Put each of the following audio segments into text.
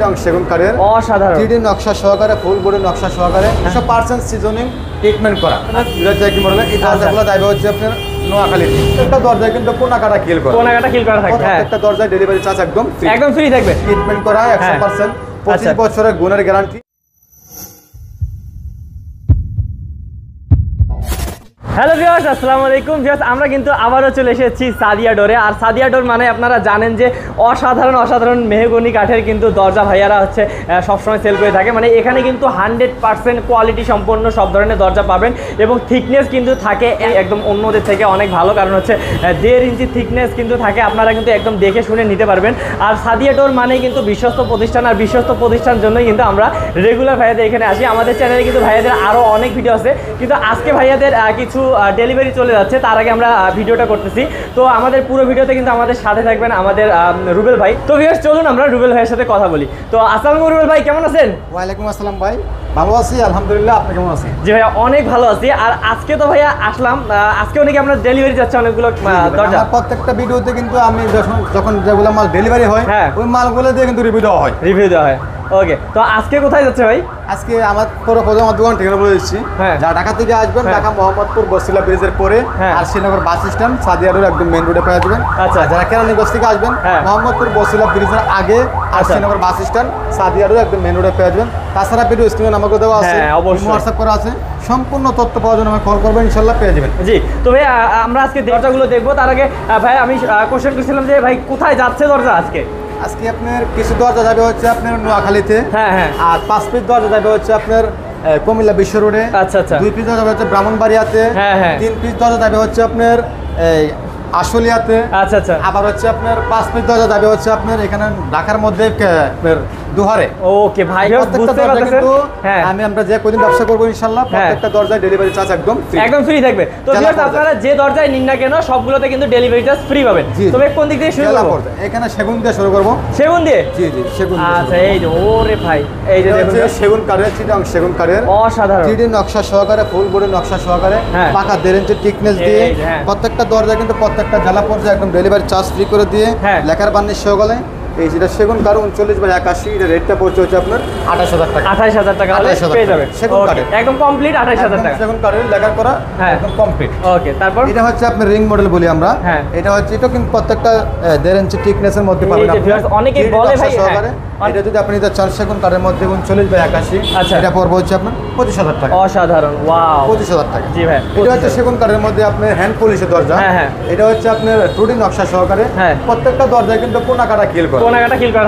চিটাং সেগুন কাঠের অসাধারণ 3D নকশা সহকারে ফুল বডি নকশা সহকারে 100% সিজনিং ট্রিটমেন্ট করা। এটা কি মডেল এই দরজাগুলো দাইবে হচ্ছে আপনার নোয়াখালী। একটা দরজা কিন্তু কোনাকাটা কিল করা থাকবে। প্রত্যেকটা দরজায় ডেলিভারি চার্জ একদম ফ্রি থাকবে। ট্রিটমেন্ট করা 100% 25 বছরের গুণের গ্যারান্টি। হ্যালো ভিউয়ার্স, আসসালামু আলাইকুম ভিউয়ার্স। আমরা কিন্তু আবারও চলে এসেছি সাদিয়া ডোরে। আর সাদিয়া ডোর মানে আপনারা জানেন যে অসাধারণ মেহগনি কাঠের কিন্তু দরজা ভাইয়ারা হচ্ছে সবসময় সেল করে থাকে। মানে এখানে কিন্তু 100% কোয়ালিটি সম্পন্ন সব ধরনের দরজা পাবেন এবং থিকনেস কিন্তু থাকে একদম অন্যদের থেকে অনেক ভালো, কারণ হচ্ছে 1.5 ইঞ্চি থিকনেস কিন্তু থাকে। আপনারা কিন্তু একদম দেখে শুনে নিতে পারবেন। আর সাদিয়া ডোর মানে কিন্তু বিশ্বস্ত প্রতিষ্ঠান, আর বিশ্বস্ত প্রতিষ্ঠানের জন্যই কিন্তু আমরা রেগুলার ভাইয়াদের এখানে আসি। আমাদের চ্যানেলে কিন্তু ভাইয়াদের আরও অনেক ভিডিও আছে, কিন্তু আজকে ভাইয়াদের কিছু ডেলিভারি চলে যাচ্ছে, তার আগে আমরা ভিডিওটা করতেছি। তো আমাদের পুরো ভিডিওতে কিন্তু আমাদের সাথে থাকবেন আমাদের রুবেল ভাই। তো ভিউয়ার্স চলুন আমরা রুবেল ভাইয়ের সাথে কথা বলি। তো আসসালামু আলাইকুম রুবেল ভাই, কেমন আছেন? ওয়ালাইকুম আসসালাম ভাই, ভালো আছি আলহামদুলিল্লাহ। আপনি কেমন আছেন? জি ভাইয়া অনেক ভালো আছি। আর আজকে তো ভাইয়া আসলাম, আজকে অনেকে আমরা ডেলিভারি যাচ্ছে অনেকগুলো দরজা। প্রত্যেকটা ভিডিওতে কিন্তু আমি যখন যেগুলো মাল ডেলিভারি হয় ওই মালগুলো দিয়ে কিন্তু রিভিউ দেওয়া হয়। ওকে, তো আজকে কোথায় যাচ্ছে ভাই? আজকে আমার আমার দোকান ঠিকানা বলে দিচ্ছি। যা ঢাকা থেকে আসবেন, ঢাকা মোহাম্মদপুর বসিলা ব্রিজের পরে আর Srinagar bus stand Sadia road একদম মেইন রোডে পেয়ে যাবেন। আচ্ছা, যারা কেরানীগঞ্জ থেকে আসবেন মোহাম্মদপুর বসিলা ব্রিজের আগে আর Srinagar bus stand Sadia road একদম মেইন রোডে পেয়ে যাবেন। তাছাড়া ভিডিও স্ক্রিনে আমাকে দেওয়া আছে, হোয়াটসঅ্যাপ করা আছে, সম্পূর্ণ তথ্য পাওয়ার জন্য আমাকে কল করবেন, ইনশাল্লাহ পেয়ে যাবেন। জি, তো ভাই আমরা আজকে দরজাগুলো দেখবো। তার আগে ভাই আমি কোশ্চেন করছিলাম যে ভাই কোথায় যাচ্ছে দরজা আজকে? আজকে আপনার কিছু দরজা যাবে হচ্ছে আপনার নোয়াখালীতে, আর 5 পিস দরজা যাবে হচ্ছে আপনার কুমিল্লা বিশ্ব রোডে। আচ্ছা আচ্ছা। 2 পিস দরজা যাবে হচ্ছে ব্রাহ্মণবাড়িয়াতে। 3 পিস দরজা যাবে হচ্ছে আপনার এই আশুলিয়াতে। আচ্ছা আচ্ছা। আবার হচ্ছে আপনার 5 পিস দরজা যাবে হচ্ছে আপনার এখানে ঢাকার মধ্যে আপনার দুহারে। ওকে ভাই, প্রত্যেকটা দরজা কিন্তু আমরা যে কোদিন ব্যবসা করবো ইনশাআল্লাহ প্রত্যেকটা দরজায় ডেলিভারি চার্জ একদম ফ্রি থাকবে। তো ভিউয়ার্স আপনারা যে দরজায় নিন না কেন সবগুলোতে কিন্তু ডেলিভারি চার্জ ফ্রি পাবেন। তবে কোন দিক থেকে শুরু করব? এখানে সেগুন দিয়ে শুরু করব। সেগুন দিয়ে? জি জি, সেগুন। আচ্ছা, এই যে ওরে ভাই, এই যে দেখুন সেগুন কাঠের, চিটাং সেগুন কাঠের অসাধারণ 3D নকশা সহকারে ফুল বডি নকশা সহকারে পাকা 1.5 ইঞ্চি থিকনেস দিয়ে প্রত্যেকটা দরজা কিন্তু প্রত্যেকটা জেলা পর্যায়ে একদম ডেলিভারি চার্জ ফ্রি করে দিয়ে লেখার বার্নিশ সহকারে। এই যেটা সেগুন কাঠ 39/81, এটা রেটটা পড়ছে হচ্ছে আপনার 28000 টাকা। 28000 টাকা পেয়ে যাবেন সেগুন কাঠের একদম কমপ্লিট 28000 টাকা। সেগুন কাঠের লেখা করা একদম কমপ্লিট। ওকে, তারপর এটা হচ্ছে আপনার রিং মডেল বলি আমরা। এটা হচ্ছে এটা কিন্তু প্রত্যেকটা 1.5 ইঞ্চি থিকনেসের মধ্যে পাবেন আপনারা। অনেকেই বলে ভাই এটা যদি আপনি এটা 4 সেগুন কাঠের মধ্যে 39/81, এটা পড়বে হচ্ছে আপনার 25000 টাকা। অসাধারণ, ওয়াও, 25000 টাকা। জি ভাই। এটা হচ্ছে সেগুন কাঠের মধ্যে আপনার হ্যান্ড পলিশের দরজা। এটা হচ্ছে আপনার 2D নকশা সহকারে প্রত্যেকটা দরজায় কিন্তু কোনাকাটা কিল করা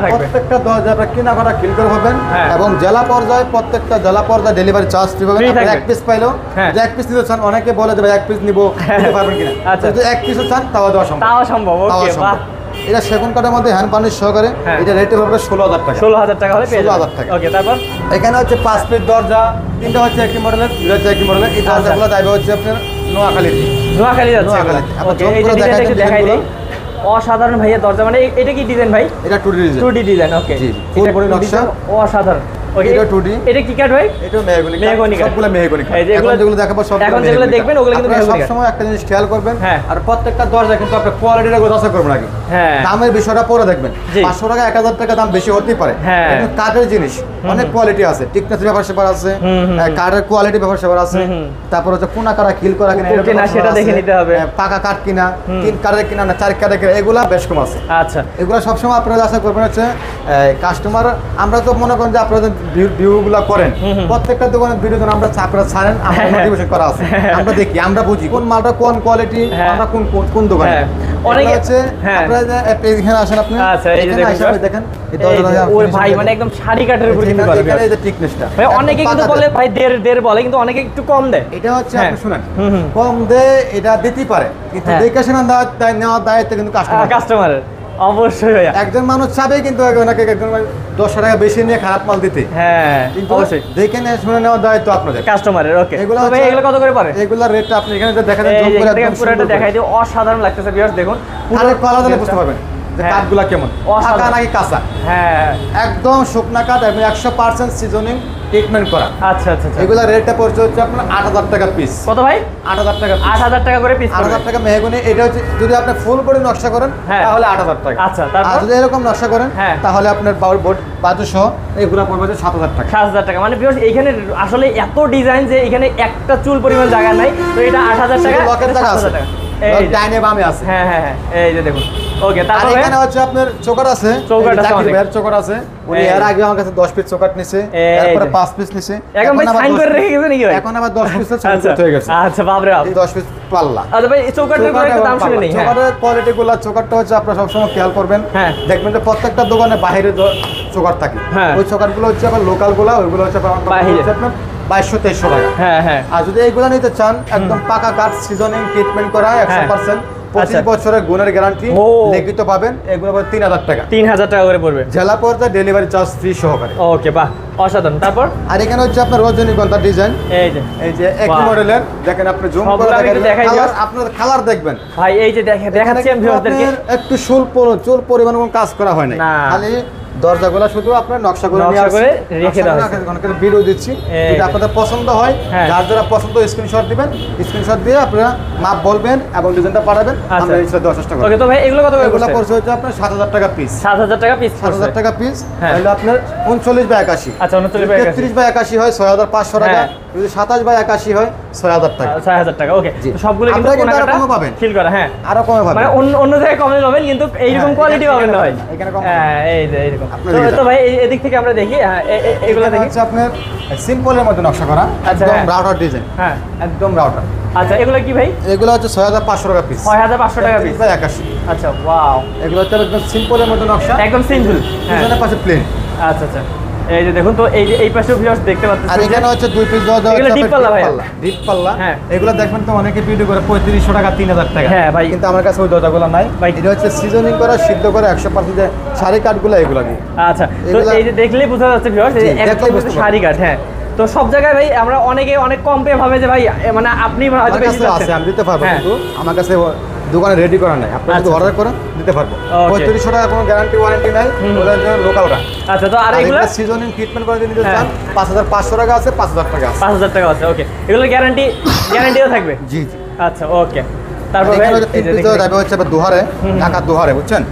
থাকবে। প্রত্যেকটা দরজা আপনারা কিনাকাটা কিল করে হবেন এবং জেলা পর্যায়ে প্রত্যেকটা জেলা পর্যায়ে ডেলিভারি চার্জ ফ্রি পাবেন। এক পিস পাইলো, যে এক পিস নিতে চান, অনেকে বলে যে ভাই এক পিস নিব, নিতে পারবেন কিনা? যদি এক পিসও চান তাও দেওয়া সম্ভব। ওকে, বাহ। এটা সেগুন কাঠের মধ্যে হ্যান্ড পার্নিশ সহকারে, এটা রেটের হবে 16000 টাকা। 16000 টাকা হলে পেয়ে যাবেন। 16000 টাকা। ওকে, তারপর এখানে হচ্ছে 5 পিস দরজা, তিনটা হচ্ছে একই মডেলের, দুটো হচ্ছে একই মডেলের। এই দরজাগুলো যাবে হচ্ছে আপনার নোয়াখালী যাচ্ছে। ওকে, এই যে ডিজাইনটা একটু দেখাই দেই। অসাধারণ ভাইয়া দরজা, মানে এটা কি ডিজাইন ভাই? এটা 2D ডিজাইন। ওকে, জি, ফুল বডি নকশা অসাধারণ। ওকে, এটা 2D। এটা কি কাঠ ভাই? এটা মেহগনি কাঠ, সবগুলো মেহগনি কাঠ। এখন যেগুলো দেখাবো সবগুলো এখন যেগুলো দেখবেন ওগুলো কিন্তু মেহগনি কাঠ। সব সময় একটা জিনিস খেয়াল করবেন, আর প্রত্যেকটা দরজা কিন্তু আপনি কোয়ালিটিটা যাচাই করবেন আগে। দামের বিষয়টা পরে দেখবেন। 500 টাকা 1000 টাকা দাম বেশি হতেই পারে, কিন্তু কাঠের জিনিস অনেক কোয়ালিটি আছে, টিকনেসের ব্যাপার সেপার আছে, কাঠের কোয়ালিটি ব্যাপার সেপার আছে, তারপর হচ্ছে কোনা কাটা কিল করা কিনা সেটা দেখে নিতে হবে, পাকা কাঠ কিনা, 3 কাঠের কিনা না 4 কাঠের কিনা, এগুলা বেশ কম আছে। আচ্ছা, এগুলো সবসময় আপনারা যাচাই করবেন হচ্ছে কাস্টমার। আমরা তো মনে করেন যে আপনাদের ভিউগুলো করেন, প্রত্যেকটা দোকানের ভিডিও আমরা আপনারা ছাড়েন, আমরা মোটিভেশন করা আছে, আমরা দেখি, আমরা বুঝি কোন মালটা কোন কোয়ালিটি, আমরা কোন দোকানে অনেক আছে। আপনারা এখানে আসেন, আপনি দেখেন ওই ভাই মানে একদম শাড়ি কাঠের উপর কিন্তু করে এই যে টিকনেসটা ভাই, অনেকে কিন্তু বলে ভাই দেড় বলে, কিন্তু অনেকে একটু কম দেয়। এটা হচ্ছে আপনি শুনেন, কম দেয়, এটা দিতেই পারে, কিন্তু দেখে শুনে নেওয়ার দায়িত্ব কিন্তু কাস্টমারের। অবশ্যই ভাইয়া, একজন মানুষ চাবে কিন্তু ওনাকে একজন 10 টাকা বেশি নিয়ে খারাপ মাল দিতে। কিন্তু অবশ্যই দেখে নিয়ে শুনে নেওয়ার দায়িত্ব আপনাদের, কাস্টমারের। ওকে, এগুলো কত করে পারে? এগুলোর রেটটা আপনি এখানে দেখা দেন, জুম করে একদম পুরোটা দেখাই দিই। অসাধারণ লাগতেছে ভিউয়ার্স, দেখুন পুরো কলা দিলে বুঝতে পারবেন যে কাঠগুলা কেমন, পাকা নাকি কাঁচা। একদম শুকনা কাঠ এবং 100% সিজনিং ট্রিটমেন্ট করা। আচ্ছা আচ্ছা আচ্ছা। এগুলা রেটটা পড়ছে হচ্ছে আপনার 8,000 টাকা পিস। কত ভাই? 8,000 টাকা। 8,000 টাকা করে পিস। 8,000 টাকা মেহগনি। এটা হচ্ছে যদি আপনি ফুল বডি নকশা করেন তাহলে 8,000 টাকা। আচ্ছা, তারপর আর যদি এরকম নকশা করেন তাহলে আপনার বোর্ড বাজু সহ এগুলা পড়বে 7,000 টাকা। 7,000 টাকা। মানে ভিউয়ার্স এইখানে আসলে এত ডিজাইন যে এখানে একটা চুল পরিমাণ জায়গা নাই, তো এটা 8,000 টাকা। লকের জায়গা আছে, এই ডাইনে বামে আছে। হ্যাঁ হ্যাঁ হ্যাঁ, এই যে দেখুন। ওকে, তারপর এখানে হচ্ছে আপনার চোকার আছে, চৌকাট আছে, জাকির ভাইয়ের চোকার আছে। উনি এর আগে আমার কাছে 10 পিস চোকাট নিছে, তারপরে 5 পিস নিছে। এখন ভাই সাইন করে রেখে গেছে নাকি ভাই? এখন আবার 10 পিসের চোকাট হয়ে গেছে। আচ্ছা বাপ রে বাপ, এই 10 পিস পাল্লা। আচ্ছা ভাই, এই চৌকাটের করে একটা দাম শুনে নেই। চোকাটের কোয়ালিটি গুলো, চোকাটটা হচ্ছে আপনারা সব সময় খেয়াল করবেন। দেখবেন যে প্রত্যেকটা দোকানে বাইরে চোকাট থাকে, ওই চোকাট গুলো হচ্ছে আবার লোকাল গুলো, ওইগুলো হচ্ছে আপনার 2200-2300 টাকা। হ্যাঁ হ্যাঁ। আর যদি এইগুলো নিতে চান একদম পাকা কাঠ, সিজনিং ট্রিটমেন্ট করা 100%, 25 বছরের গুণের গ্যারান্টি লিখিত পাবেন। এগুলো 3,000 টাকা। 3,000 টাকা করে পড়বে। জেলা পর্যায়ে ডেলিভারি চার্জ ফ্রি সহকারে। ওকে, বাহ, অসাধারণ। তারপর আর এখানে হচ্ছে আপনার রজনীগন্ধা ডিজাইন। এই যে একই মডেলের, দেখেন আপনি জুম করে দেখেন, আপনার কালার দেখবেন ভাই। এই যে দেখাচ্ছি আমি ভিউয়ারদেরকে, একটু চুল পরিমাণ কোনো কাজ করা হয় না, খালি দরজাগুলো শুধু আপনার নকশা করে রেখে দেওয়া হয়েছে। ভিডিও দিচ্ছি, যদি আপনাদের পছন্দ হয়, যার যারা পছন্দ স্ক্রিনশট দিবেন, স্ক্রিনশট দিয়ে আপনারা মাপ বলবেন এবং ডিজাইনটা পাঠাবেন, আমরা ইনশাআল্লাহ দেওয়ার চেষ্টা করব। ওকে, তো ভাই এগুলো কত করে? এগুলো পড়ছে হচ্ছে আপনার 7,000 টাকা পিস। 7,000 টাকা পিস। 7,000 টাকা পিস। তাহলে আপনার 39/81। আচ্ছা, 39/81 হয় 6,500 টাকা। যদি 27/81 হয় 6,000 টাকা। 6,000 টাকা। ওকে, সবগুলো কিন্তু আরো কমে পাবেন, ফিল করা। হ্যাঁ, আরো কমে পাবেন, মানে অন্য জায়গায় কমে পাবেন, কিন্তু এইরকম কোয়ালিটি পাবেন না ভাই এখানে কম। হ্যাঁ, এই যে এরকম। তো ভাই এদিক থেকে আমরা দেখি, এগুলো দেখি হচ্ছে আপনার সিম্পলের মধ্যে নকশা করা, একদম রাউটার ডিজাইন। হ্যাঁ, একদম রাউটার। আচ্ছা, এগুলো কি ভাই? এগুলো হচ্ছে 6,500 টাকা পিস। 6,500 টাকা পিস। 81। আচ্ছা, ওয়াও। এগুলো হচ্ছে একদম সিম্পলের মধ্যে নকশা, একদম সিম্পল, পিছনের পাশে প্লেন। আচ্ছা আচ্ছা, এই যে দেখুন, তো এই যে এই পাশেও ভিউয়ার্স দেখতে পাচ্ছেন। আর এখানে হচ্ছে 2 পিস দেওয়া এগুলো ডিপ পাল্লা ভাই, ডিপ পাল্লা। হ্যাঁ, এগুলো দেখবেন তো অনেকে ভিডিও করে 3500 টাকা, 3,000 টাকা। হ্যাঁ ভাই, কিন্তু আমার কাছে ওই দরজাগুলো নাই ভাই। এটা হচ্ছে সিজনিং করা, সিদ্ধ করা 100% যে শাড়ি কাঠগুলো, এগুলো দিয়ে। আচ্ছা, তো এই যে দেখলেই বোঝা যাচ্ছে ভিউয়ার্স, এই একদম শাড়ি কাঠ। হ্যাঁ, তো সব জায়গায় ভাই আমরা অনেক কম পেয়ে ভাবে যে ভাই মানে আপনি হয়তো বেশি আছে, আমি দিতে পারবো, কিন্তু আমার কাছে দোকানে রেডি করা নাই। আপনি যদি অর্ডার করেন দিতে পারবো। 3500 টাকা কোনো গ্যারান্টি ওয়ারেন্টি নাই, ওদের জন্য লোকালটা। আচ্ছা, তো আর এগুলো সিজনিং ট্রিটমেন্ট করে দিতে চান 5,500 টাকা আছে, 5,000 টাকা আছে। 5,000 টাকা আছে। ওকে, এগুলো গ্যারান্টিও থাকবে? জি জি। আচ্ছা, ওকে। তারপর হচ্ছে দুহারে, ঢাকা দুহারে, বুঝছেন?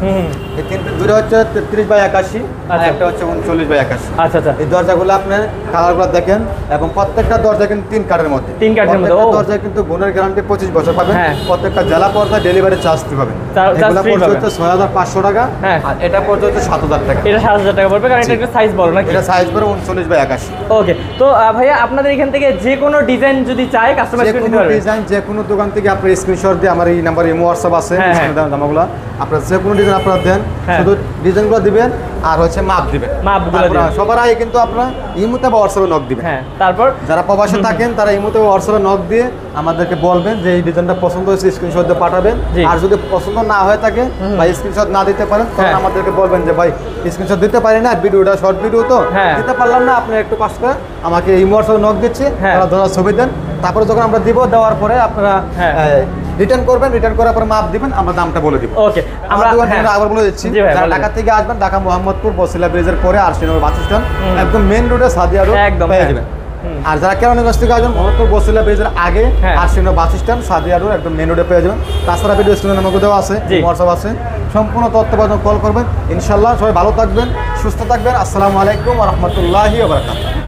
এই তিন পিস দুটো হচ্ছে 33/81, আর একটা হচ্ছে 39/81। আচ্ছা আচ্ছা, এই দরজাগুলো আপনি কালারগুলো দেখেন, এবং প্রত্যেকটা দরজা কিন্তু 3 কাঠের মধ্যে। 3 কাঠের মধ্যে। দরজায় কিন্তু গুণের গ্যারান্টি 25 বছর পাবেন। প্রত্যেকটা জেলা পর্যায়ে ডেলিভারি চার্জ ফ্রি পাবেন। এগুলো পড়ছে হচ্ছে 6,500 টাকা, আর এটা পড়ছে হচ্ছে 7,000 টাকা। এটা 7,000 টাকা পড়বে, কারণ এটা একটা সাইজ বড় নাকি? এটা সাইজ বড়, 39/81। ওকে, তো ভাইয়া আপনাদের এখান থেকে যে কোনো ডিজাইন যদি চাই কাস্টমাইজ করে নিতে পারবেন? ডিজাইন যে কোনো দোকান থেকে আপনি স্ক্রিনশট দিয়ে, আমার এই নাম্বার ইমো হোয়াটসঅ্যাপ আছে, জামাগুলো আপনারা যে কোনো ডিজাইন আপনারা দেন, শুধু ডিজাইনগুলো দিবেন আর হচ্ছে মাপ দিবেন। মাপগুলো সবার আগে কিন্তু আপনারা ইমোতে বা হোয়াটসঅ্যাপে নক দিবেন। হ্যাঁ, তারপর যারা প্রবাসে থাকেন তারা ইমোতে বা হোয়াটসঅ্যাপে নক দিয়ে আমাদেরকে বলবেন যে এই ডিজাইনটা পছন্দ হয়েছে, স্ক্রিনশট দিয়ে পাঠাবেন। আর যদি পছন্দ না হয়ে থাকে বা স্ক্রিনশট না দিতে পারেন, তখন আমাদেরকে বলবেন যে ভাই স্ক্রিনশট দিতে পারি না, ভিডিওটা শর্ট ভিডিও তো দিতে পারলাম না, আপনি একটু পাস করে আমাকে ইমো হোয়াটসঅ্যাপে নক দিচ্ছি, তারা ছবি দেন। তারপরে যখন আমরা দিব, দেওয়ার পরে আপনারা রিটার্ন করবেন, রিটার্ন করার পর মাপ দিবেন, আমরা দামটা বলে দিব। ওকে, আমরা আবার বলে দিচ্ছি, যারা ঢাকা থেকে আসবেন, ঢাকা মোহাম্মদপুর বসিলা ব্রিজের পরে আরশিনগর বাস স্ট্যান্ড, একদম মেইন রোডে সাদিয়া রোড একদম পেয়ে যাবেন। আর যারা কেরানীগঞ্জ থেকে আসবেন, মোহাম্মদপুর বসিলা ব্রিজের আগে আরশিনগর বাস স্ট্যান্ড, সাদিয়া রোড, একদম মেইন রোডে পেয়ে যাবেন। তাছাড়া ভিডিও স্ক্রিনে আমাকে দেওয়া আছে, হোয়াটসঅ্যাপ আছে, সম্পূর্ণ তথ্য পাওয়ার জন্য কল করবেন। ইনশাআল্লাহ সবাই ভালো থাকবেন, সুস্থ থাকবেন। আসসালামু আলাইকুম ওয়া রাহমাতুল্লাহি ওয়া বারাকাতুহু।